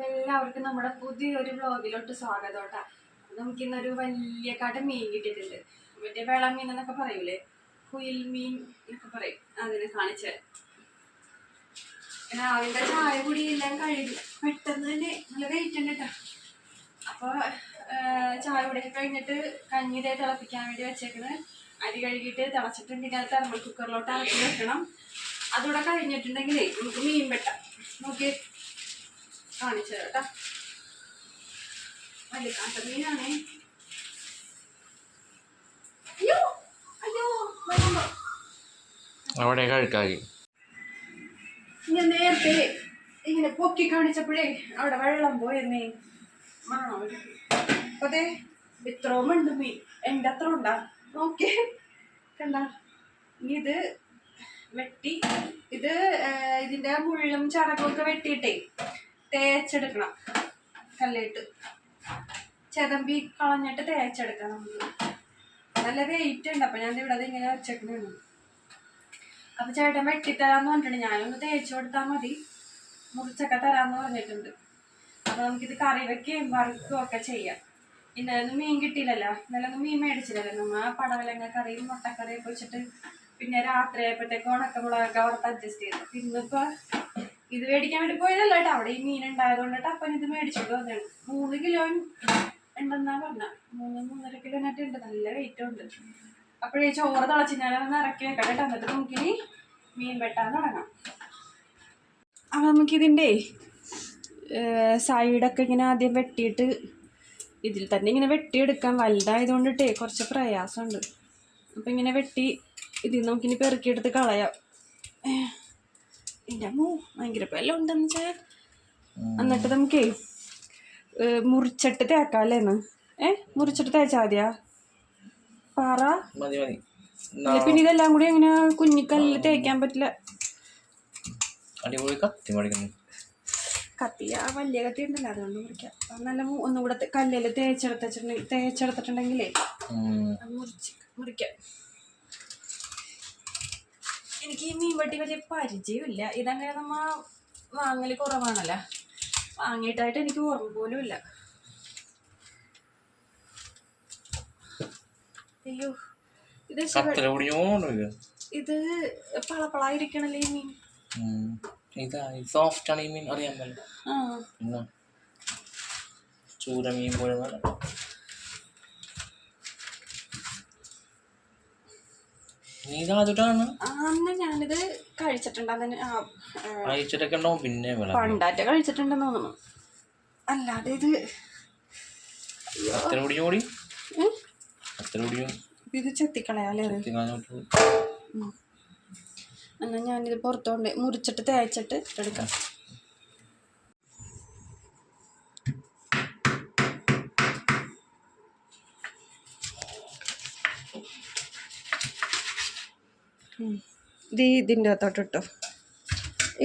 അപ്പൊ എല്ലാവർക്കും നമ്മുടെ പുതിയൊരു വ്ളോഗിലോട്ട് സ്വാഗതം കേട്ടാ. നമുക്കിന്നൊരു വലിയ കട മീൻ കിട്ടിയിട്ടുണ്ട്. മറ്റേ വെള്ളം മീൻ എന്നൊക്കെ പറയൂലേ, കുയിൽ മീൻ എന്നൊക്കെ പറയും. അതിനെ കാണിച്ച് രാവിലത്തെ ചായ കൂടി എല്ലാം കഴുകി പെട്ടെന്ന് തന്നെ നല്ല വെയിറ്റ് ഉണ്ട് കേട്ടോ. അപ്പൊ ചായ കൂടി കഴിഞ്ഞിട്ട് കഞ്ഞി തിളപ്പിക്കാൻ വേണ്ടി വെച്ചേക്കുന്നത്. അരി കഴുകിയിട്ട് തിളച്ചിട്ടുണ്ടെങ്കിൽ അത് തെർമൽ കുക്കറിലോട്ട് ഇറക്കി വെക്കണം. അതുകൂടെ കഴിഞ്ഞിട്ടുണ്ടെങ്കിലേ നമുക്ക് മീൻ വെട്ടാം. നോക്കി കാണിച്ചു കേട്ടാ. വലിയ കാട്ട മീനാണേ. അയ്യോ അയ്യോ അവിടെ കഴിക്കാകി ഞാൻ നേരത്തെ ഇങ്ങനെ പൊക്കി കാണിച്ചപ്പോഴേ അവിടെ വെള്ളം പോയെന്നേ മണോ. അപ്പൊ അതെ ഇത്രയും ഉണ്ട് മീൻ. എൻ്റെ അത്ര ഉണ്ടാ നോക്കിയേ കണ്ട. ഇനി ഇത് വെട്ടി ഇതിന്റെ മുള്ളും ചടങ്ങൊക്കെ വെട്ടിയിട്ടേ തേച്ചെടുക്കണം. കല്ലിട്ട് ചെതമ്പി കളഞ്ഞിട്ട് തേച്ചെടുക്കണം. നല്ല വെയിറ്റ് ഉണ്ട്. അപ്പൊ ഞാൻ ഇവിടെ ഇങ്ങനെ വെച്ചേക്കണു. അപ്പൊ ചേട്ടൻ വെട്ടിത്തരാന്ന് പറഞ്ഞിട്ടുണ്ട്. ഞാനൊന്ന് തേച്ചു കൊടുത്താൽ മതി, മുറിച്ചൊക്കെ തരാന്ന് പറഞ്ഞിട്ടുണ്ട്. അപ്പൊ നമുക്കിത് കറി വെക്കുകയും വറുക്കുകയും ഒക്കെ ചെയ്യാം. ഇന്നലെ ഒന്നും മീൻ കിട്ടിയില്ലല്ലോ, ഇന്നലെ ഒന്നും മീൻ മേടിച്ചില്ലല്ലോ. നമ്മ പടവലങ്ങ കറിയും മുട്ടക്കറിയൊക്കെ വെച്ചിട്ട് പിന്നെ രാത്രി ആയപ്പോഴത്തേക്ക് ഉണക്കമുളകൊക്കെ വറുത്ത് അഡ്ജസ്റ്റ് ചെയ്തു. ഇന്നിപ്പോ ഇത് മേടിക്കാൻ വേണ്ടി പോയതല്ല കേട്ടോ. അവിടെ ഈ മീൻ ഉണ്ടായതുകൊണ്ടിട്ട് അപ്പൻ ഇത് മേടിച്ചിട്ട് വന്നതാണ്. 3 കിലോ ഉണ്ടെന്നാ പറഞ്ഞ. 3-3.5 കിലോനായിട്ട് ഉണ്ട്. നല്ല വെയിറ്റും ഉണ്ട്. അപ്പോഴേ ചോറ് തിളച്ച് ഞാനതൊന്ന് ഇറക്കി വെക്കാം കേട്ടോ. എന്നിട്ട് നമുക്കിനി മീൻ വെട്ടാൻ തുടങ്ങാം. അപ്പം നമുക്കിതിൻ്റെ സൈഡൊക്കെ ഇങ്ങനെ ആദ്യം വെട്ടിയിട്ട് ഇതിൽ തന്നെ ഇങ്ങനെ വെട്ടിയെടുക്കാൻ. വലുതായതുകൊണ്ടിട്ടേ കുറച്ച് പ്രയാസമുണ്ട്. അപ്പം ഇങ്ങനെ വെട്ടി ഇതിൽ നമുക്കിനി പെറുക്കിയെടുത്ത് കളയാം. എൻ്റെ ഭയങ്കര എല്ലാം ഉണ്ടെന്ന് വെച്ചാൽ. എന്നിട്ട് നമുക്കേ മുറിച്ചിട്ട് തേക്കാം അല്ലേന്ന്. മുറിച്ചിട്ട് തേച്ചാൽ മതിയാ പാറ. പിന്നെ ഇതെല്ലാം കൂടി അങ്ങനെ കുഞ്ഞിക്കല്ലിൽ തേക്കാൻ പറ്റില്ല. കത്തി ആ വലിയ കത്തി ഉണ്ടല്ലോ, അതുകൊണ്ട് മുറിക്കാം. നല്ല ഒന്നുകൂടെ കല്ലിൽ തേച്ചെടുത്തിട്ടുണ്ടെങ്കിലേ മുറിക്കാം. എനിക്ക് ഈ മീൻ വെട്ടി വലിയ പരിചയമില്ല. ഇതങ്ങനെ നമ്മ വാങ്ങൽ കുറവാണല്ലോ. വാങ്ങിയിട്ടായിട്ട് എനിക്ക് ഓർമ്മ പോലും ഇല്ല. അയ്യോ ഇത് പളപ്പളായിരിക്കണല്ലേ ഈ മീൻ. സോഫ്റ്റ് ആണ് ഈ മീൻ, അറിയാൻ പറ്റില്ല. ചൂര മീൻ പോലെ ഞാനിത് കഴിച്ചിട്ടുണ്ടെന്ന് പിന്നെ പണ്ടാറ്റ കഴിച്ചിട്ടുണ്ടെന്ന് തോന്നുന്നു. അല്ലാതെ ഇത് ഇത് ചെത്തിക്കളയാലേ. എന്നാ ഞാനിത് പുറത്തോണ്ട് മുറിച്ചിട്ട് തേച്ചിട്ട് എടുക്കാം. ഇതിൻ്റെ അകത്തോട്ടിട്ടോ.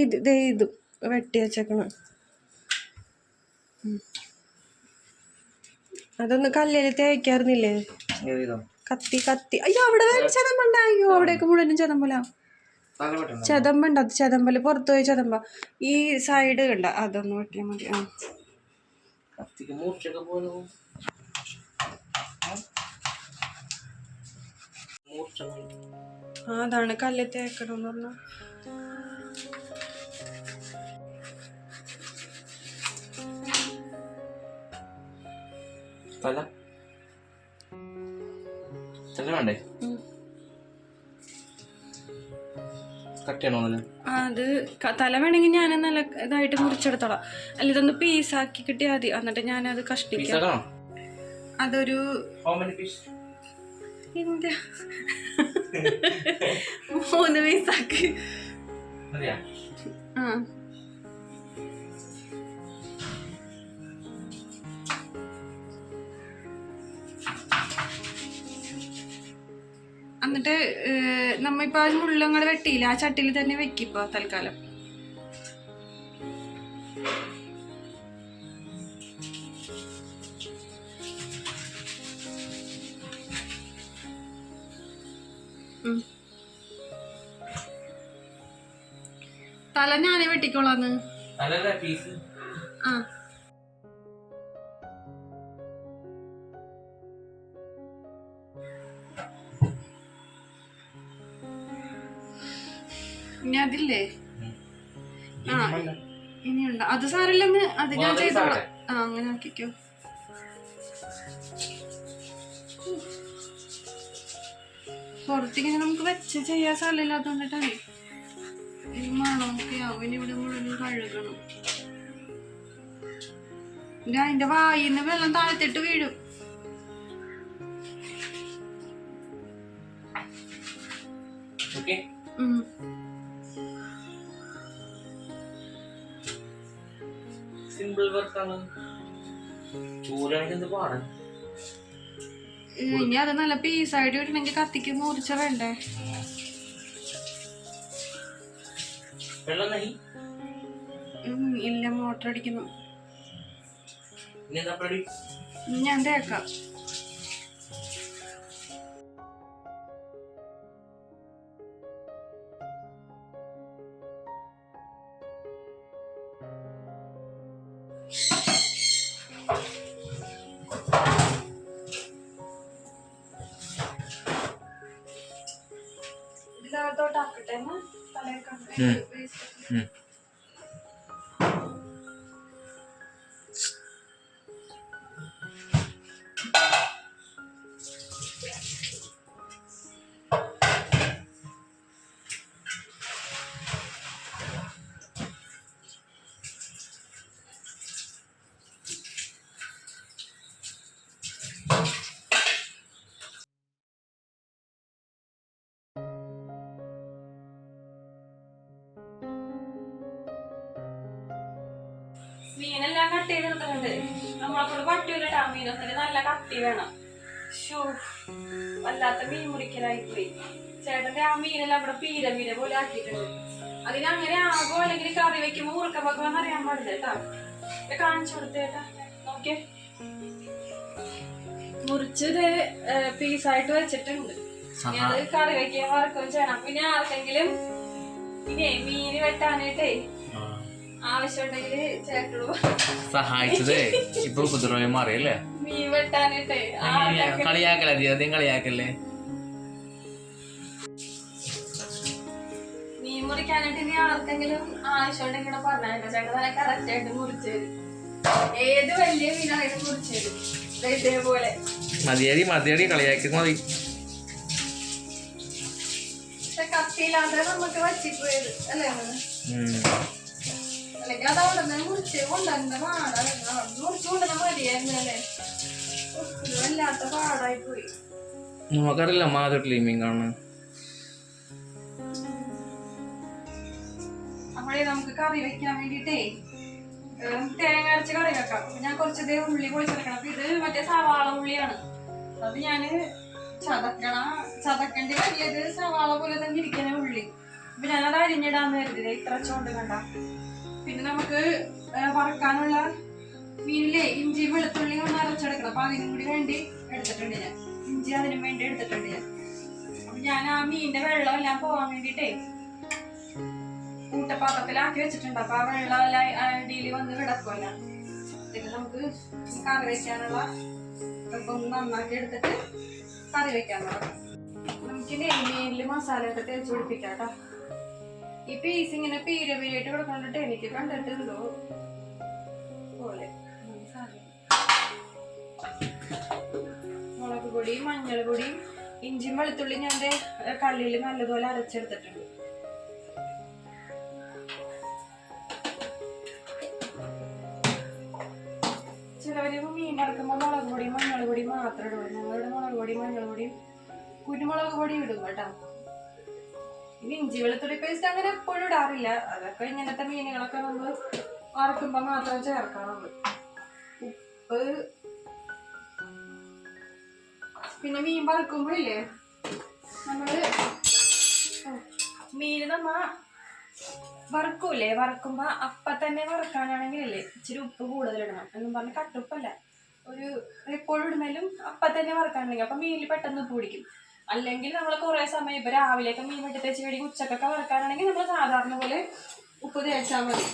ഇത് വെട്ടി വെച്ചേക്കണം. അതൊന്ന് കല്ലിൽ തേക്കാറുന്നില്ലേ കത്തി. അയ്യോ അവിടെ ചതമ്പണ്ട. അയ്യോ അവിടെയൊക്കെ മുഴുവനും ചതമ്പല. ചതമ്പുണ്ട്. അത് ചതമ്പല് പുറത്തു പോയി ചതമ്പ. ഈ സൈഡ് കണ്ട അതൊന്ന് വെട്ടിയാൽ മതി. അതാണ് കല്ല് തേക്കണമെന്ന് പറഞ്ഞ. അത് തല വേണമെങ്കിൽ ഞാൻ നല്ല ഇതായിട്ട് മുറിച്ചെടുത്തോളാം. അല്ല ഇതൊന്ന് പീസാക്കി കിട്ടിയാൽ മതി. എന്നിട്ട് ഞാനത് കഷ്ടിക്കാം. അതൊരു 3 പീസാക്കി. എന്നിട്ട് നമ്മിപ്പോ മുള്ളങ്ങൾ വെട്ടിയില്ല, ആ ചട്ടിയിൽ തന്നെ വെക്കിപ്പോ തൽക്കാലം. തല ഞാനേ വെട്ടിക്കോളാന്ന്. ഇനി അതില്ലേ ഇനിയുണ്ട് അത് സാറില്ലെന്ന് അത് ഞാൻ ചെയ്തോളാം. അങ്ങനെ ആക്കിക്കോ. പുറത്തേക്ക് നമുക്ക് വെച്ച് ചെയ്യാൻ സ്ഥലമില്ലാത്തോണ്ടിട്ടാണ് ഇത് മണമൊക്കെ ആവും. ഇവിടെ മുഴുവൻ കഴുകണം. അതിന്റെ വായിന്ന് വെള്ളം താഴത്തിട്ട് വീഴും. സിമ്പിൾ വർക്കാണ്. ചൂടാണെങ്കിൽ എന്ത് പാടാ. ഇനി അത് നല്ല പീസായിട്ട് കിട്ടണമെങ്കിൽ കത്തിക്ക് മുറിച്ച വേണ്ടേ? ഇല്ല, മോട്ടർ അടിക്കുന്നു. ഞാൻ തേക്കാം. ഇതിനകത്തോട്ടാക്കട്ടെ തലയൊക്കെ. മീനെല്ലാം കട്ട് ചെയ്ത് എടുക്കുന്നുണ്ട്. നമ്മളെക്കൊണ്ട് പറ്റൂലട്ടാ. മീനൊക്കെ നല്ല കട്ടി വേണം. വല്ലാത്ത മീൻ മുറിക്കലായി പോയി. ചേട്ടന്റെ ആ മീനെല്ലാം ഇവിടെ പീര പോലെ ആക്കിയിട്ടുണ്ട്. അതിനങ്ങനെ ആകോ അല്ലെങ്കിൽ കറി വെക്കുമ്പോ ഉറക്കപ്പൊക്കെ അറിയാൻ പാടില്ല കേട്ടാ. കാണിച്ചു കൊടുത്തേട്ടാ. നോക്കിയേ, മുറിച്ചത് പീസായിട്ട് വെച്ചിട്ടുണ്ട്. അത് കറി വെക്കാൻ വറക്കുകയും ചെയ്യണം. പിന്നെ ആർക്കെങ്കിലും ഇനി മീന് വെട്ടാനായിട്ടേ ആവശ്യമുണ്ടെങ്കിൽ ചേട്ടനോട് സഹായിച്ചത് ഇപ്പൊ ഉപദ്രവം മാറിയല്ലേ. മീൻ വെട്ടാനായിട്ടേ കളിയാക്കല്ലേ, അധികം കളിയാക്കല്ലേ. മീൻ മുറിക്കാനായിട്ട് ഇനി ആർക്കെങ്കിലും ആവശ്യമുണ്ടെങ്കിൽ പറഞ്ഞാൽ ചേട്ടൻ നല്ല കറക്റ്റ് ആയിട്ട് മുറിച്ചു തരും. ഏത് വലിയ മീനായിട്ട് മുറിച്ചു തരും. ഇതേപോലെ മതിയടി കളിയാക്കി മതി. പക്ഷെ കത്തിയില്ലാതെ നമുക്ക് വച്ചിപ്പോയത് അല്ലേ? അല്ലെങ്കിൽ അതവിടെ മുറിച്ച് കൊണ്ടുവന്ന പാടാണ്. മുറിച്ചു കൊണ്ടുവന്ന മതിയായിരുന്നല്ലേ. വല്ലാത്ത പാടായി പോയി. നമുക്കറിയില്ല മാതിരി മീൻ കാണുന്നത്. അപ്പോഴേ നമുക്ക് കറി വെക്കാൻ വേണ്ടിട്ടേ തേങ്ങ അരച്ച് കറി വെക്കാം. അപ്പൊ ഞാൻ കുറച്ചതേ ഉള്ളി പൊളിച്ചെടുക്കണം. അപ്പൊ ഇത് മറ്റേ സവാള ഉള്ളിയാണ്. അത് ഞാന് ചതക്കണ്ടി വലിയത് സവാള പോലെ തന്നെ ഇരിക്കുന്ന ഉള്ളി. അപ്പൊ ഞാനത് അരിഞ്ഞിടാന്ന് കരുതില്ലേ. ഇത്ര ചോണ്ട് കണ്ട. പിന്നെ നമുക്ക് വറക്കാനുള്ള മീനിലെ ഇഞ്ചി വെളുത്തുള്ളി ഒന്ന് അരച്ചെടുക്കണം. അപ്പൊ അതിനും കൂടി വേണ്ടി എടുത്തിട്ടുണ്ട് ഞാൻ. ഇഞ്ചി അതിനും വേണ്ടി എടുത്തിട്ടുണ്ട് ഞാൻ. അപ്പൊ ഞാൻ ആ മീനിന്റെ വെള്ളം എല്ലാം പോവാൻ വേണ്ടിട്ടേ കൂട്ടപാത്രത്തിലാക്കി വെച്ചിട്ടുണ്ട്. അപ്പൊ ആ വെള്ളം എല്ലാം അടിയിൽ വന്ന് കിടക്കുമല്ല. പിന്നെ നമുക്ക് കറി വെക്കാനുള്ള ഒന്ന് നന്നാക്കി എടുത്തിട്ട് കറി വെക്കാനുള്ള നമുക്കിനി മീനില് മസാല ഒക്കെ തേച്ച് പിടിപ്പിക്കാം കേട്ടോ. ഈ പീസ് ഇങ്ങനെ പീരപീരായിട്ട് കിടക്കണ്ടിട്ട് എനിക്ക് കണ്ടിട്ടുണ്ടോ പോലെ. മുളക് പൊടിയും മഞ്ഞൾ പൊടിയും ഇഞ്ചിയും വെളുത്തുള്ളി ഞാൻ കല്ലിൽ നല്ലതുപോലെ അരച്ചെടുത്തിട്ടുണ്ട്. ചിലവര് മീൻ വറക്കുമ്പോൾ മുളക് പൊടിയും മഞ്ഞൾ പൊടിയും മാത്രമേ ഇടുള്ളൂ. ഞങ്ങളുടെ മുളക് പൊടിയും മഞ്ഞൾ പൊടിയും കുരുമുളക് പൊടിയും ഇടും കേട്ടോ. ഇനി ഇഞ്ചി വെളുത്തുള്ളി പേസ്റ്റ് അങ്ങനെ എപ്പോഴും ഇടാറില്ല. അതൊക്കെ ഇങ്ങനത്തെ മീനുകളൊക്കെ നമ്മൾ വറക്കുമ്പോൾ മാത്രം ചേർക്കാറുള്ളൂ. ഉപ്പ് പിന്നെ മീൻ വറക്കുമ്പോഴില്ലേ നമ്മള് മീൻ നമ്മ വറക്കൂലേ, വറക്കുമ്പോ അപ്പ തന്നെ വറക്കാനാണെങ്കിലല്ലേ ഇച്ചിരി ഉപ്പ് കൂടുതലിടണം. എന്നും പറഞ്ഞ് കട്ടുപ്പല്ല, ഒരു എപ്പോഴും ഇടുന്നതിലും അപ്പ തന്നെ വറക്കാനുണ്ടെങ്കിൽ അപ്പൊ മീനിൽ പെട്ടെന്ന് ഉപ്പ് പിടിക്കും. അല്ലെങ്കിൽ നമ്മൾ കുറെ സമയം ഇപ്പൊ രാവിലെയൊക്കെ മീൻ വെട്ടി തേച്ച് കഴിഞ്ഞ് ഉച്ചക്കൊക്കെ വറക്കാനാണെങ്കിൽ നമ്മൾ സാധാരണ പോലെ ഉപ്പ് തേച്ചാൽ മതി.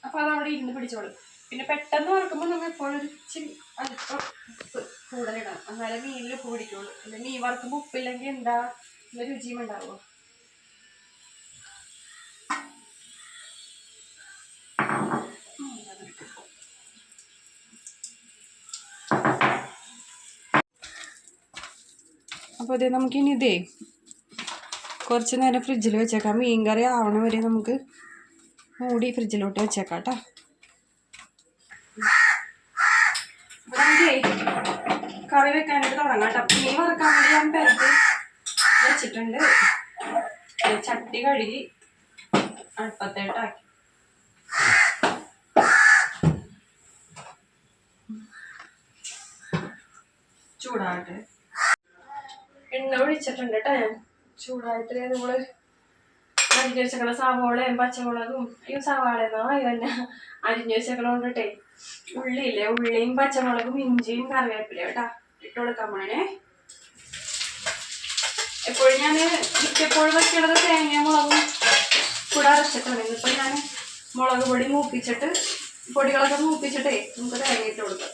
അപ്പൊ അത് അവിടെ ഇരുന്ന് പിടിച്ചോളും. പിന്നെ പെട്ടെന്ന് വറക്കുമ്പോൾ നമ്മൾ എപ്പോഴും ഒരു ഇച്ചിരി അല്പം ഉപ്പ് കൂടുതലിടണം. എന്നാലേ മീനിൽ ഉപ്പ് പിടിക്കുള്ളൂ. പിന്നെ മീൻ വറക്കുമ്പോൾ ഉപ്പില്ലെങ്കിൽ എന്താ രുചിയും ഉണ്ടാവുമോ. അപ്പോൾ അതേ നമുക്കിനി ഇതേ കുറച്ച് നേരം ഫ്രിഡ്ജിൽ വെച്ചേക്കാം. മീൻ കറി ആവണ വരെ നമുക്ക് മൂടി ഫ്രിഡ്ജിലോട്ട് വെച്ചേക്കാം കേട്ടോ. കറി വെക്കാനായിട്ട് തുടങ്ങാം കേട്ടോ. മീൻ വറക്കാൻ വേണ്ടി ഞാൻ പെരട്ടി വെച്ചിട്ടുണ്ട്. ചട്ടി കഴുകി അടുപ്പത്തേട്ടാക്കി ചൂടാകട്ടെ. എണ്ണ ഒഴിച്ചിട്ടുണ്ട് കേട്ടോ ഞാൻ. ചൂടായിട്ട് നമ്മള് അരിഞ്ഞു വെച്ചേക്കണ സവാളയും പച്ചമുളകും സവാളയെന്നോ തന്നെ അരിഞ്ഞു വെച്ചേക്കണോണ്ടിട്ടേ ഉള്ളിയില്ലേ, ഉള്ളിയും പച്ചമുളകും ഇഞ്ചിയും കറിവേപ്പിലയും കേട്ടാ ഇട്ട് കൊടുക്കാൻ പോണേ. എപ്പോഴും ഞാൻ മിക്കപ്പോഴും വെക്കണത് തേങ്ങ മുളകും കൂടെ അരച്ചിട്ടാണ്. ഇന്നിപ്പോൾ ഞാൻ മുളക് പൊടി മൂപ്പിച്ചിട്ട് പൊടികളൊക്കെ മൂപ്പിച്ചിട്ടേ നമുക്ക് തേങ്ങ ഇട്ട് കൊടുക്കാം.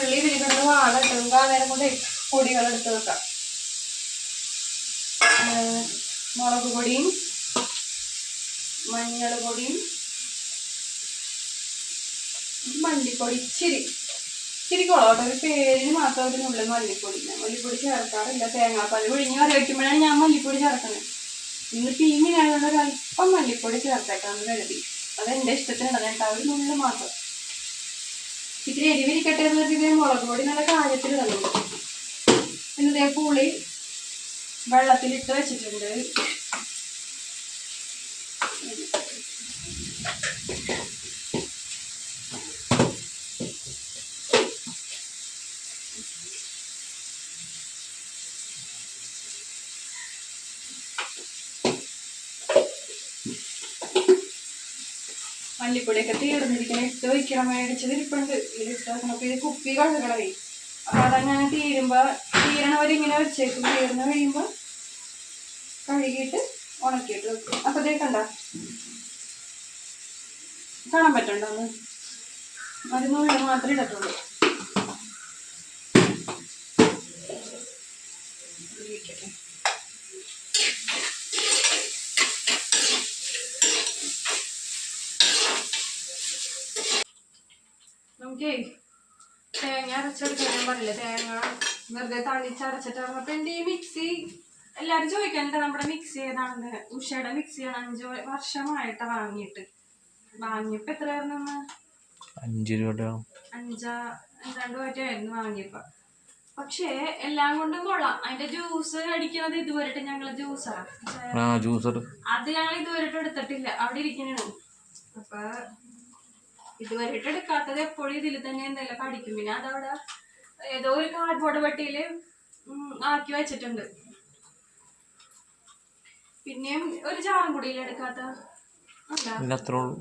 ഉള്ളി വിരിക്കുന്നത് വാടട്ടും നേരം കൊണ്ട് പൊടികൾ എടുത്ത് വെക്കാം. മുളക് പൊടിയും മഞ്ഞൾ പൊടിയും മല്ലിപ്പൊടി ഇച്ചിരി കുളോട്ടെ. ഒരു പേരിന് മാത്രം ഒരു നുള്ളിൽ മല്ലിപ്പൊടി. ഞാൻ മല്ലിപ്പൊടി ചേർക്കാറില്ല. തേങ്ങാപ്പാൽ ഒഴിഞ്ഞ് കറി വയ്ക്കുമ്പോഴാണ് ഞാൻ മല്ലിപ്പൊടി ചേർക്കുന്നത്. ഇന്ന് പീങ്ങിനായതുകൊണ്ട് ഒരല്പം മല്ലിപ്പൊടി ചേർത്തേക്കാന്ന് കരുതി. അതെൻ്റെ ഇഷ്ടത്തിനുള്ളത് കേട്ടോ. ഒരു നുള്ളിൽ മാത്രം. ഇത്തിരി എരിവിരിക്കട്ടെ എന്ന് വെച്ചിട്ട് മുളക് പൊടി നല്ല കാര്യത്തിൽ തന്നു. ഇന്നതേ പുളി വെള്ളത്തിലിട്ട് വെച്ചിട്ടുണ്ട്. മല്ലിപ്പൊടിയൊക്കെ തീർന്നിരിക്കണം. ഇട്ട് വയ്ക്കണം. മേടിച്ചത് ഇരിപ്പുണ്ട്. ഇതിലിട്ട് വെക്കണം. അപ്പോൾ ഇത് കുപ്പി കഴുകണവേ. അപ്പോൾ അതങ്ങനെ തീരണവരിങ്ങനെ വെച്ചേക്കും. തീർന്ന് കഴിയുമ്പോൾ കഴുകിയിട്ട് ഉണക്കിയിട്ട് വെക്കും. അപ്പോൾ അതേ കണ്ട കാണാൻ പറ്റണ്ടോ? ഒന്ന് അതിനുള്ളിൽ മാത്രമേ ഇടത്തുള്ളൂ. നമുക്കേ തേങ്ങ അരച്ചെടുക്കാൻ ഞാൻ പറഞ്ഞില്ലേ, തേങ്ങ വെറുതെ തളിച്ചരച്ചിട്ടാണ്. അപ്പം എൻ്റെ ഈ മിക്സി എല്ലാവരും ചോദിക്കാനുണ്ട് നമ്മുടെ മിക്സി ഏതാണെന്ന്. ഉഷയുടെ മിക്സിയാണ്. 5 വർഷമായിട്ടാണ് വാങ്ങിയപ്പോൾ എത്രയായിരുന്നു? 5 രൂപ 5-2 രൂപയായിരുന്നു വാങ്ങിയപ്പോൾ. പക്ഷേ എല്ലാം കൊണ്ടും കൊള്ളാം. അതിന്റെ ജ്യൂസ് അടിക്കണത് ഇതുവരെയായിട്ട് ഞങ്ങള് ജ്യൂസർ അത് ഞങ്ങൾ ഇതുവരെയായിട്ട് എടുത്തിട്ടില്ല. അവിടെ ഇരിക്കണു. അപ്പൊ ഇതുവരെയായിട്ട് എടുക്കാത്തത് എപ്പോഴും ഇതിൽ തന്നെ എന്തെങ്കിലും കടിക്കും. പിന്നെ അതവിടെ ഏതോ ഒരു കാർഡ്ബോർഡ് പെട്ടിയില് ആക്കി വെച്ചിട്ടുണ്ട്. പിന്നെയും ഒരു ജാറും കൂടി എടുക്കാത്ത 3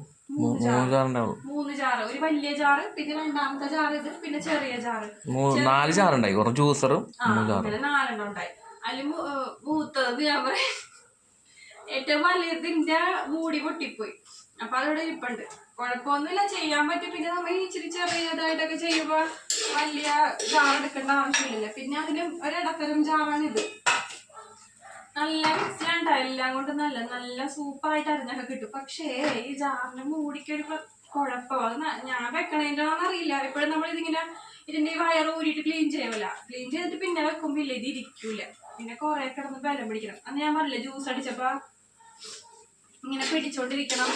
ജാറ്. ഒരു വലിയ ജാറ്, പിന്നെ രണ്ടാമത്തെ ജാറ് ഇത്, പിന്നെ ചെറിയ ജാറ്. 4 ജാറുണ്ടായി. ജ്യൂസറും 4 ഉണ്ടായി. അതിൽ മൂത്തത് ഞാൻ പറയാം ഏറ്റവും വലിയതിന്റെ മൂടി പൊട്ടിപ്പോയി. അപ്പൊ അതോടെ ഇരിപ്പുണ്ട്. കുഴപ്പമൊന്നുമില്ല, ചെയ്യാൻ പറ്റും. പിന്നെ നമ്മൾ ഇച്ചിരി ചെറിയതായിട്ടൊക്കെ ചെയ്യുമ്പോ വലിയ ജാർ എടുക്കേണ്ട ആവശ്യമില്ല. പിന്നെ അതിന് ഒരിടത്തരം ജാറാണിത്. നല്ല മിക്സിലാണ്ട എല്ലാം കൊണ്ട് നല്ല സൂപ്പറായിട്ട് അരിഞ്ഞൊക്കെ കിട്ടും. പക്ഷേ ഈ ജാറിന് മൂടിക്കൊരു കുഴപ്പം. ഞാൻ വെക്കണേന്റെയാണെന്ന് അറിയില്ല. എപ്പോഴും നമ്മൾ ഇതിന്റെ ഈ വയറ് ഊരിയിട്ട് ക്ലീൻ ചെയ്യൂല. ക്ലീൻ ചെയ്തിട്ട് പിന്നെ വെക്കുമ്പോ ഇല്ല, ഇത് ഇരിക്കൂല. പിന്നെ കുറെ കിടന്ന് ബലം പിടിക്കണം. അന്ന് ഞാൻ പറഞ്ഞില്ലേ, ജ്യൂസ് അടിച്ചപ്പോ ഇങ്ങനെ പിടിച്ചോണ്ടിരിക്കണം,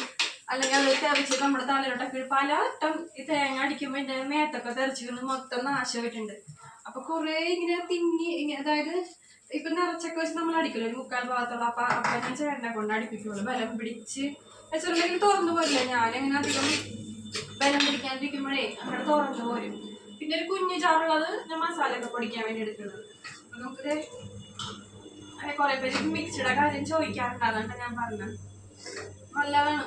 അല്ലെങ്കിൽ അത് തെറിച്ച് നമ്മുടെ തലയിലോട്ടൊക്കെ പലവട്ടം ഈ തേങ്ങ അടിക്കുമ്പോ എന്റെ മേത്തൊക്കെ തെറിച്ചിരുന്ന് മൊത്തം നാശമായിട്ടുണ്ട്. അപ്പൊ കുറെ ഇങ്ങനെ അതായത് ഇപ്പൊ നിറച്ചൊക്കെ വെച്ച് നമ്മൾ അടിക്കില്ല ഒരു 3/4 ഭാഗത്തോളം. അപ്പൊ ഞാൻ ചേട്ടനെ കൊണ്ട് അടിപ്പിക്കുള്ളൂ. ബലം പിടിച്ച് വെച്ചിട്ടുണ്ടെങ്കിൽ തുറന്നു പോരില്ല. ഞാനെങ്ങനെ അധികം ബലം പിടിക്കാണ്ടിരിക്കുമ്പോഴേ അങ്ങനെ തുറന്നു പോരും. പിന്നെ ഒരു കുഞ്ഞു ചാറുള്ളത് ഞാൻ മസാലയൊക്കെ പൊടിക്കാൻ വേണ്ടി എടുക്കുന്നത്. അപ്പൊ നമുക്കിത് അങ്ങനെ കുറെ പേര് മിക്സിയുടെ കാര്യം ചോദിക്കാറുണ്ട്. അതാണ് ഞാൻ പറഞ്ഞത്. നല്ലതാണ്.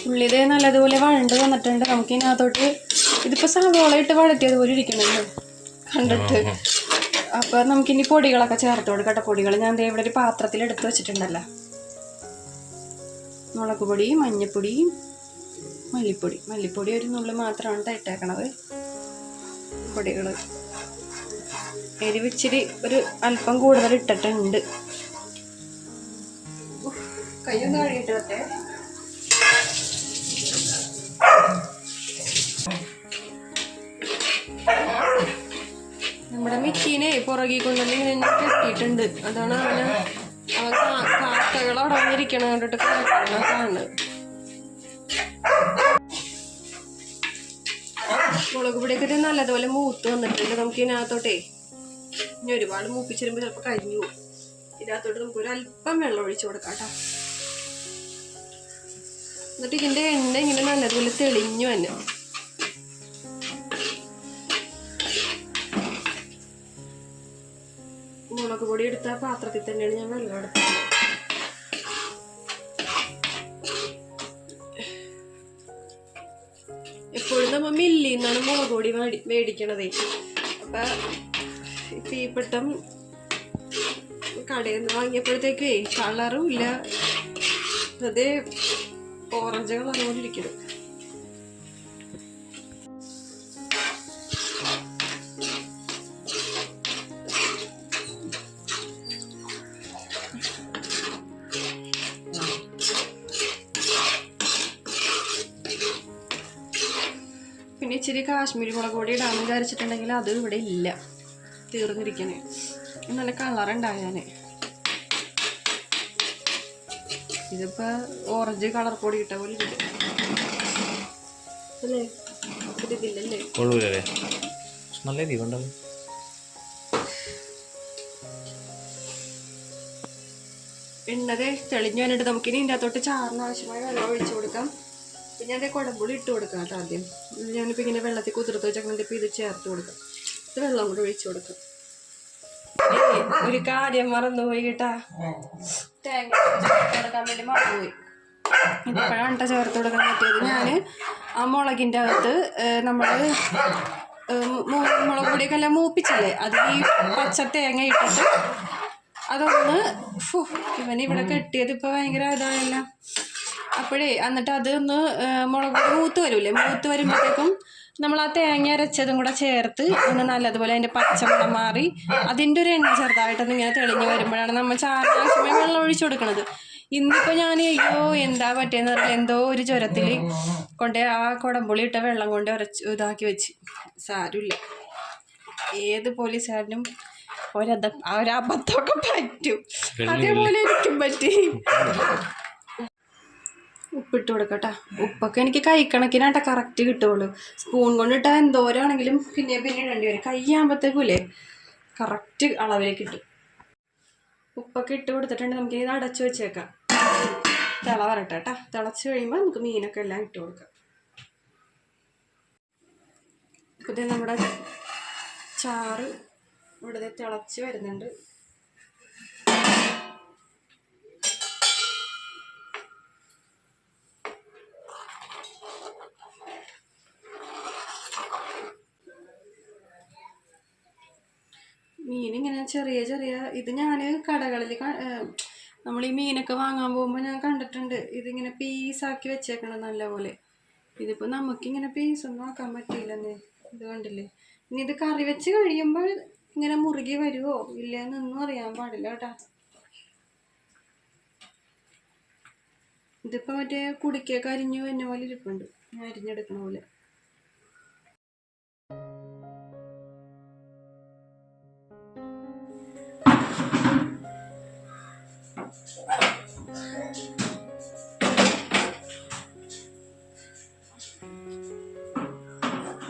ഉള്ളിത് നല്ലതുപോലെ വഴണ്ട് വന്നിട്ടുണ്ട്. നമുക്കിതിനകത്തോട്ട് ഇതിപ്പോൾ സവോള ഇട്ട് വഴറ്റിയതുപോലെ ഇരിക്കണല്ലോ. കണ്ടിട്ട്. അപ്പോൾ നമുക്കിനി പൊടികളൊക്കെ ചേർത്ത് കൊടുക്കട്ടെ. പൊടികൾ ഞാൻ ദേ ഇവിടെ ഒരു പാത്രത്തിൽ എടുത്ത് വെച്ചിട്ടുണ്ടല്ലോ. മുളക് പൊടി, മഞ്ഞൾപ്പൊടി, മല്ലിപ്പൊടി ഒരു നുള്ളു മാത്രമാണ് ഇട്ടേക്കണത്. പൊടികൾ എരിവിച്ചിരി ഒരു അല്പം കൂടുതൽ ഇട്ടിട്ടുണ്ട്. കയ്യൊന്ന് കഴുകിയിട്ട് വരട്ടെ. നമ്മുടെ മിക്കീനെ പുറകെ കൊണ്ടുവന്ന് ഇങ്ങനെ കെട്ടിയിട്ടുണ്ട്. അതാണ് അവൻ കാക്കകൾ അടങ്ങിയിരിക്കണ കണ്ടിട്ട് കാണുന്നത്. മുളക് പൊടിയൊക്കെ നല്ലതുപോലെ മൂത്ത് വന്നിട്ടുണ്ട്. നമുക്ക് ഇതിനകത്തോട്ടേ ഇനി ഒരുപാട് മൂപ്പിച്ച് വരുമ്പോൾ ചിലപ്പോൾ കരിഞ്ഞു പോകും. ഇതിനകത്തോട്ട് നമുക്ക് ഒരു അല്പം വെള്ളം ഒഴിച്ചു കൊടുക്കാം കേട്ടോ. എന്നിട്ട് ഇതിൻ്റെ എണ്ണ ഇങ്ങനെ നല്ലതുപോലെ തെളിഞ്ഞു തന്നെ. മുളക് പൊടി എടുത്ത പാത്രത്തിൽ തന്നെയാണ് ഞാൻ വെള്ളം എടുത്തത്. എപ്പോഴും നമ്മൾ മില്ലിൽ നിന്നാണ് മുളക് പൊടി മേടിക്കണതേ. അപ്പം തീപ്പിട്ടം കടയിൽ നിന്ന് വാങ്ങിയപ്പോഴത്തേക്കേ കളറും ഇല്ല, അതേ ഓറഞ്ച് കളർ പോലെ ഇരിക്കണം. പിന്നെ ഇച്ചിരി കാശ്മീരി മുളക് പൊടി ഇടാമെന്ന് വിചാരിച്ചിട്ടുണ്ടെങ്കിൽ അത് ഇവിടെ ഇല്ല, തീർന്നിരിക്കണേ. നല്ല കളറുണ്ടായാൽ ഇതിപ്പോൾ ഓറഞ്ച് കളർ പൊടി ഇട്ട പോലെ ഇരിക്കും അല്ലേ? ഇതില്ലല്ലേ, നല്ല എരിവുണ്ടാവും. എണ്ണത് തെളിഞ്ഞു വന്നിട്ട് നമുക്കിനി ഇതിൻ്റെ അകത്തോട്ട് ചാറിന് ആവശ്യമായ വെള്ളം ഒഴിച്ചു കൊടുക്കാം. പിന്നെ ഞാൻ കുടംപുളി ഇട്ട് കൊടുക്കാം കേട്ടോ. ആദ്യം ഞാനിപ്പോൾ ഇങ്ങനെ വെള്ളത്തിൽ കുതിർത്ത് വെച്ചേക്കണിട്ട് ഇപ്പോൾ ഇത് ചേർത്ത് കൊടുക്കാം. ഇത് വെള്ളം കൂടെ ഒഴിച്ചു കൊടുക്കാം. ഒരു കാര്യം മറന്നുപോയി കേട്ടാ, തേങ്ങ ചേർത്ത് കൊടുക്കാൻ വേണ്ടി മറന്നുപോയി. ഇപ്പോഴാണ് ചേർത്ത് കൊടുക്കാൻ പറ്റിയത്. ഞാൻ ആ മുളകിൻ്റെ അകത്ത് നമ്മൾ മുളക് പൊടിയൊക്കെ എല്ലാം മൂപ്പിച്ചില്ലേ, അതിൽ ഈ പച്ച തേങ്ങ ഇട്ടിട്ട് അതൊന്ന് ഇവനിവിടെ കെട്ടിയത് ഇപ്പോൾ ഭയങ്കര ഇതായല്ല. അപ്പോഴേ എന്നിട്ട് അതൊന്ന് മുളക് പൊടി മൂത്ത് വരില്ലേ, മൂത്ത് വരുമ്പോഴത്തേക്കും നമ്മൾ ആ തേങ്ങ അരച്ചതും കൂടെ ചേർത്ത് ഒന്ന് നല്ലതുപോലെ അതിൻ്റെ പച്ചമണം മാറി അതിൻ്റെ ഒരു എണ്ണ ചെറുതായിട്ടൊന്ന് ഇങ്ങനെ തെളിഞ്ഞ് വരുമ്പോഴാണ് നമ്മൾ ചാറിന് ആവശ്യമായി വെള്ളം ഒഴിച്ചു കൊടുക്കുന്നത്. ഇന്നിപ്പോൾ ഞാൻ അയ്യോ എന്താ പറ്റിയെന്ന് പറഞ്ഞാൽ എന്തോ ഒരു ചുരത്തിൽ കൊണ്ട് ആ കുടംപുളി ഇട്ട വെള്ളം കൊണ്ട് ഇതാക്കി വെച്ച്. സാരമില്ല, ഏത് പോലീസുകാരനും ഒരബദ്ധമൊക്കെ പറ്റും, അതേപോലെ എനിക്കും പറ്റി. ഉപ്പിട്ട് കൊടുക്കട്ടാ. ഉപ്പൊക്കെ എനിക്ക് കൈക്കണക്കിനാട്ടാ കറക്റ്റ് കിട്ടുള്ളൂ. സ്പൂൺ കൊണ്ടിട്ടാൽ എന്തോരാണെങ്കിലും പിന്നെ ഇടേണ്ടി വരും. കൈയാകുമ്പോഴത്തേക്കൂല്ലേ കറക്റ്റ് അളവിലേക്ക് കിട്ടും. ഉപ്പൊക്കെ ഇട്ട് കൊടുത്തിട്ടുണ്ട്. നമുക്ക് ഇത് അടച്ചു വെച്ചേക്കാം, തിള വരട്ടെ കേട്ടാ. തിളച്ച് കഴിയുമ്പോൾ നമുക്ക് മീനൊക്കെ എല്ലാം ഇട്ട് കൊടുക്കാം. അപ്പോൾ ഇത് നമ്മുടെ ചാറ് ഇവിടെ തിളച്ച് വരുന്നുണ്ട്. മീനിങ്ങനെ ചെറിയ ചെറിയ ഇത് ഞാൻ കടകളിൽ നമ്മൾ ഈ മീനൊക്കെ വാങ്ങാൻ പോകുമ്പോൾ ഞാൻ കണ്ടിട്ടുണ്ട് ഇതിങ്ങനെ പീസാക്കി വെച്ചേക്കണം നല്ലപോലെ. ഇതിപ്പോൾ നമുക്കിങ്ങനെ പീസൊന്നും ആക്കാൻ പറ്റിയില്ലെന്നേ. ഇത് കണ്ടില്ലേ. ഇനി ഇത് കറി വെച്ച് കഴിയുമ്പോൾ ഇങ്ങനെ മുറുകി വരുമോ ഇല്ലയെന്നൊന്നും അറിയാൻ പാടില്ല കേട്ടാ. ഇതിപ്പോൾ മറ്റേ കുടിക്കൊക്കെ അരിഞ്ഞു എന്നെ പോലെ ഇരിപ്പുണ്ട്, ഞാൻ അരിഞ്ഞെടുക്കണ പോലെ.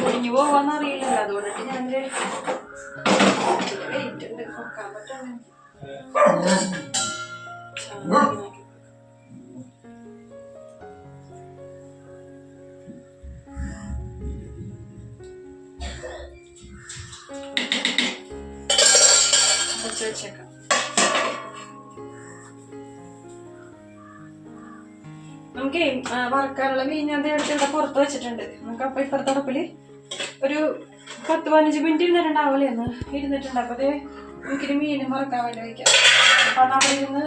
ഒഴിഞ്ഞു പോവാന്നറിയില്ലല്ലോ, അതുകൊണ്ടിട്ട് ഞാൻ വെയിറ്റ് ഉണ്ട് നോക്കാൻ പറ്റും. വെച്ചേക്കാം. നമുക്കേ വറക്കാനുള്ള മീൻ ഞാൻ എടുത്ത് ഇവിടെ പുറത്ത് വെച്ചിട്ടുണ്ട്. നമുക്ക് അപ്പം ഇപ്പുറത്തെ ഉറപ്പിൽ ഒരു 10-15 മിനിറ്റ് ഇരുന്നിട്ടുണ്ടാവില്ലേ എന്ന് ഇരുന്നിട്ടുണ്ട്. അപ്പോൾ അത് എനിക്കൊരു മീനും മറക്കാൻ വേണ്ടി വയ്ക്കാം. അപ്പോൾ അത് അവിടെ നിന്ന്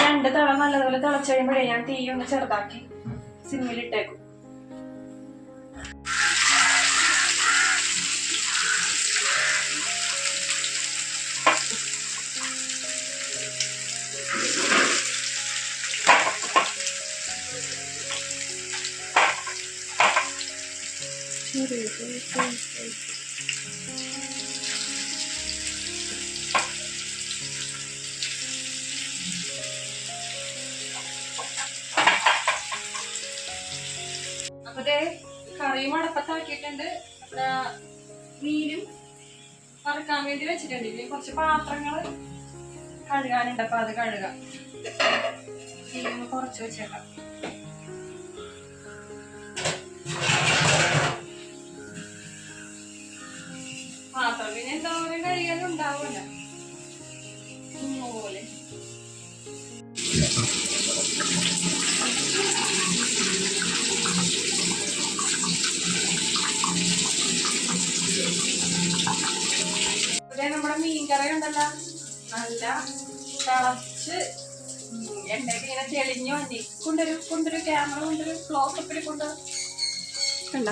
2 തിള നല്ലതുപോലെ തിളച്ച് കഴിയുമ്പോഴേ ഞാൻ തീ ഒന്ന് ചെറുതാക്കി സിമ്മിലിട്ടേക്കും. അപ്പൊ കറിയും അടപ്പത്താക്കിയിട്ടുണ്ട്. മീനും വറുക്കാൻ വേണ്ടി വെച്ചിട്ടുണ്ട്. ഇനി കുറച്ച് പാത്രങ്ങള് കഴുകാനുണ്ട്. അപ്പൊ അത് കഴുകാം. തീയൊന്ന് കുറച്ച് വെച്ചേക്കാം. പാത്രം പിന്നെ എന്തോരം കഴിയാനും ഉണ്ടാവൂല പോലെ. നമ്മുടെ മീൻകറി ഉണ്ടല്ലോ നല്ല തിളച്ച് എണ്ണയൊക്കെ ഇങ്ങനെ തെളിഞ്ഞു വന്നി. കൊണ്ടൊരു ക്യാമറ കൊണ്ടൊരു ക്ലോസപ്പിൽ കണ്ട.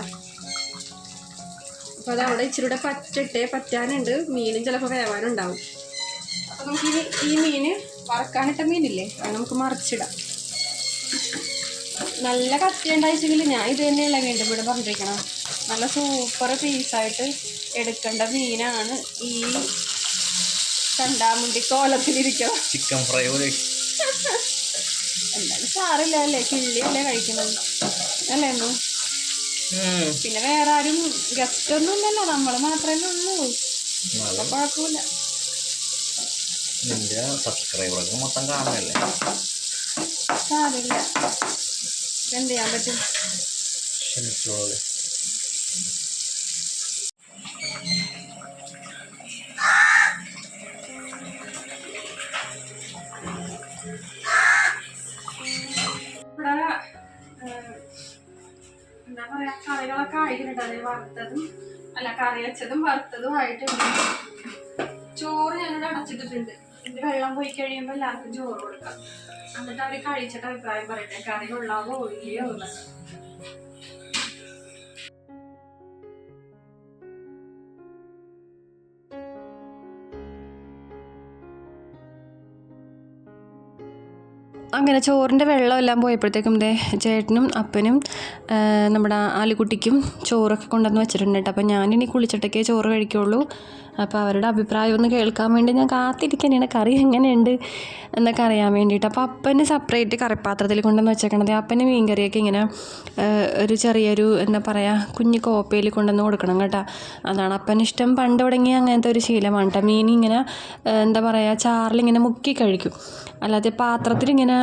അപ്പൊ അത് അവിടെ ഇച്ചിരി പറ്റാനുണ്ട്. മീനും ചിലപ്പോൾ വേവാനുണ്ടാവും. അപ്പൊ നമുക്ക് ഈ മീന് വറക്കാനിട്ട മീനില്ലേ അത് നമുക്ക് മറിച്ചിടാം. നല്ല കത്തി ഉണ്ടായിച്ചെങ്കിൽ ഞാൻ ഇത് തന്നെയല്ല വീണ്ടും ഇവിടെ പറഞ്ഞിരിക്കണം. നല്ല സൂപ്പർ പീസായിട്ട് എടുക്കേണ്ട മീനാണ് ഈ കണ്ടാമുണ്ടി കോലത്തിലിരിക്കണം. ചിക്കൻ ഫ്രൈ പോലെ എന്തായാലും സാറില്ല അല്ലേ, കിള്ളിയല്ലേ കഴിക്കുന്നത് അല്ലേ ഒന്നും. പിന്നെ വേറെ ആരും ഗസ്റ്റ് ഒന്നും ഇല്ലല്ലോ, നമ്മൾ മാത്രമല്ലേ ഉള്ളൂ. കുഴപ്പമില്ല. നിന്റെ സബ്സ്ക്രൈബർക്ക് മൊത്തം കാണുന്നല്ലേ, സാറില്ല. എന്ത് ചെയ്യാൻ പറ്റും. ക്ഷമിച്ചോളെ. ഇവിടെ എന്താ പറയാ, കറികളൊക്കെ ആയിട്ടുണ്ട്. അത് വറുത്തതും അല്ല കറി വെച്ചതും വറുത്തതും ആയിട്ടുണ്ട്. ചോറ് ഞാനിവിടെ അടച്ചിട്ടിട്ടുണ്ട്. ഇത് വെള്ളം പോയി കഴിയുമ്പോൾ എല്ലാവർക്കും ചോറ് കൊടുക്കാം. എന്നിട്ട് അവർ കഴിച്ചിട്ട് അഭിപ്രായം പറയട്ടെ, കറി കൊള്ളാവോ ഇല്ലയോ എന്ന്. അങ്ങനെ ചോറിൻ്റെ വെള്ളമെല്ലാം പോയപ്പോഴത്തേക്കും ചേട്ടനും അപ്പനും നമ്മുടെ ആലുകുട്ടിക്കും ചോറൊക്കെ കൊണ്ടുവന്ന് വെച്ചിട്ടുണ്ട് കേട്ടോ. അപ്പോൾ ഞാനിനി കുളിച്ചിട്ടൊക്കെ ചോറ് കഴിക്കുള്ളൂ. അപ്പോൾ അവരുടെ അഭിപ്രായം ഒന്ന് കേൾക്കാൻ വേണ്ടി ഞാൻ കാത്തിരിക്കാനാണ്, കറി എങ്ങനെയുണ്ട് എന്നൊക്കെ അറിയാൻ വേണ്ടിയിട്ട്. അപ്പോൾ അപ്പന് സെപ്പറേറ്റ് കറിപ്പാത്രത്തിൽ കൊണ്ടുവന്ന് വെച്ചേക്കണത്. അപ്പന് മീൻകറിയൊക്കെ ഇങ്ങനെ ഒരു ചെറിയൊരു എന്താ പറയുക കുഞ്ഞ് കോപ്പയിൽ കൊണ്ടുവന്ന് കൊടുക്കണം കേട്ടോ. അതാണ് അപ്പനിഷ്ടം. പണ്ട് തുടങ്ങി അങ്ങനത്തെ ഒരു ശീലമാണ് കേട്ടോ. മീൻ ഇങ്ങനെ എന്താ പറയുക ചാറിലിങ്ങനെ മുക്കി കഴിക്കും, അല്ലാതെ പാത്രത്തിലിങ്ങനെ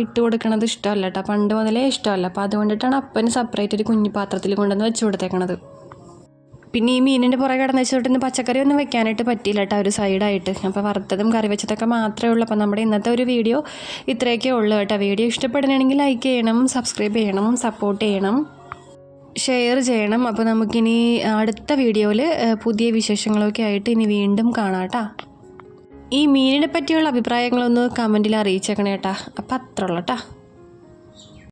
ഇട്ട് കൊടുക്കണത് ഇഷ്ടമല്ല കേട്ടോ. പണ്ട് മുതലേ ഇഷ്ടമല്ല. അപ്പോൾ അതുകൊണ്ടിട്ടാണ് അപ്പന് സെപ്പറേറ്റ് ഒരു കുഞ്ഞു പാത്രത്തിൽ കൊണ്ടുവന്ന് വെച്ച് കൊടുത്തേക്കണത്. പിന്നെ ഈ മീനിൻ്റെ പുറകെ കിടന്ന് വെച്ചിട്ട് പച്ചക്കറി ഒന്നും വെക്കാനായിട്ട് പറ്റിയില്ല കേട്ടോ, ഒരു സൈഡായിട്ട്. അപ്പോൾ വറുത്തതും കറി വെച്ചതൊക്കെ മാത്രമേ ഉള്ളൂ. അപ്പോൾ നമ്മുടെ ഇന്നത്തെ ഒരു വീഡിയോ ഇത്രയൊക്കെ ഉള്ളൂ കേട്ടോ. വീഡിയോ ഇഷ്ടപ്പെടുകയാണെങ്കിൽ ലൈക്ക് ചെയ്യണം, സബ്സ്ക്രൈബ് ചെയ്യണം, സപ്പോർട്ട് ചെയ്യണം, ഷെയർ ചെയ്യണം. അപ്പോൾ നമുക്കിനി അടുത്ത വീഡിയോയിൽ പുതിയ വിശേഷങ്ങളൊക്കെ ആയിട്ട് ഇനി വീണ്ടും കാണാം കേട്ടോ. ഈ മീനിനെ പറ്റിയുള്ള അഭിപ്രായങ്ങളൊന്ന് കമൻറ്റിൽ അറിയിച്ചേക്കണേ കേട്ടോ. അപ്പോൾ അത്ര ഉള്ളൂ കേട്ടോ.